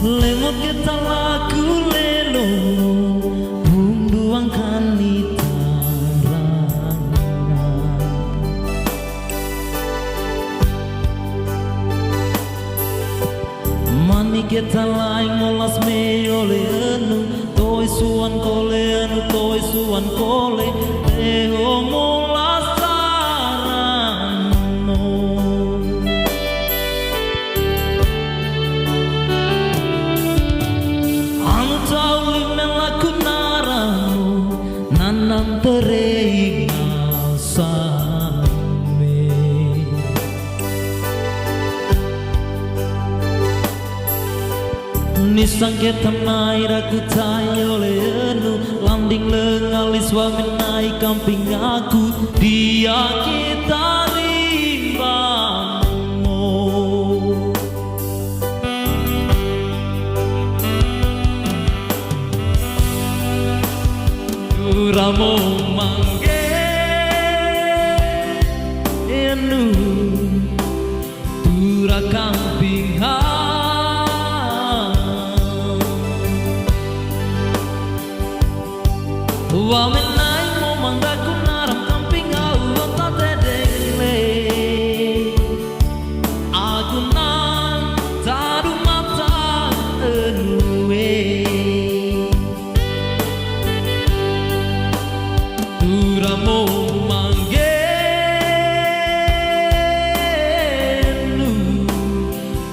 Lemot kita lagu lelo bunduangkan itarana Mani kita lain molas me ole anu Toi suan kole anu toi suan kole Teho molas sarano Anu tauli melaku narano Nanam tereing asame Nisang kita mai raku tayo leenu Landing lengalis waminai kamping aku Dia kita rimbangmo Duramo mangge enu Dura kamping Wamenai mo manggaku naram kamping au ta tedele Aku nang taru mata enue Duramo manggenu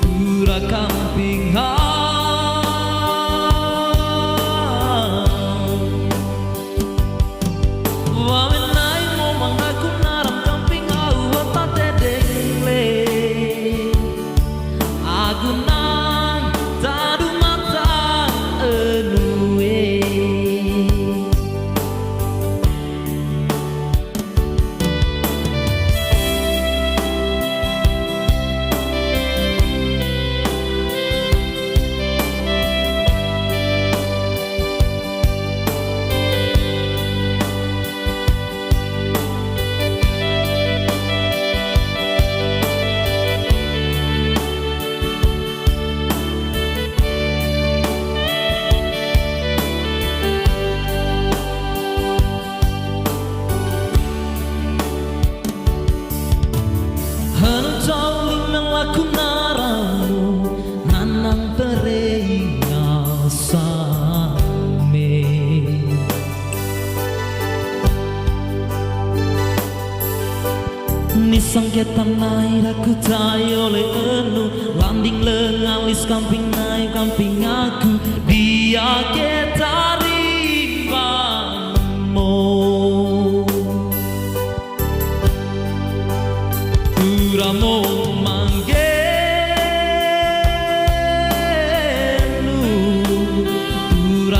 Dura kamping Aku naramu nanang tereing asame Nisang kita naik aku tayo le enu Landing lengalis kamping naik kamping aku Dia kita rimbangmo Duramo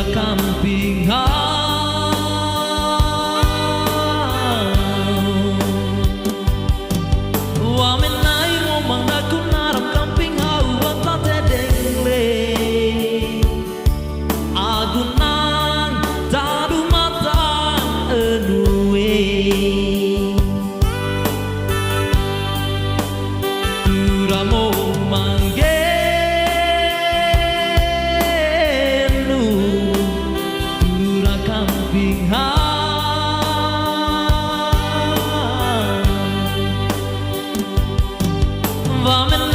kamping Wamenai mo manggaku naram kamping wata tedele Aku nang tadu mata enue Duramo Wamen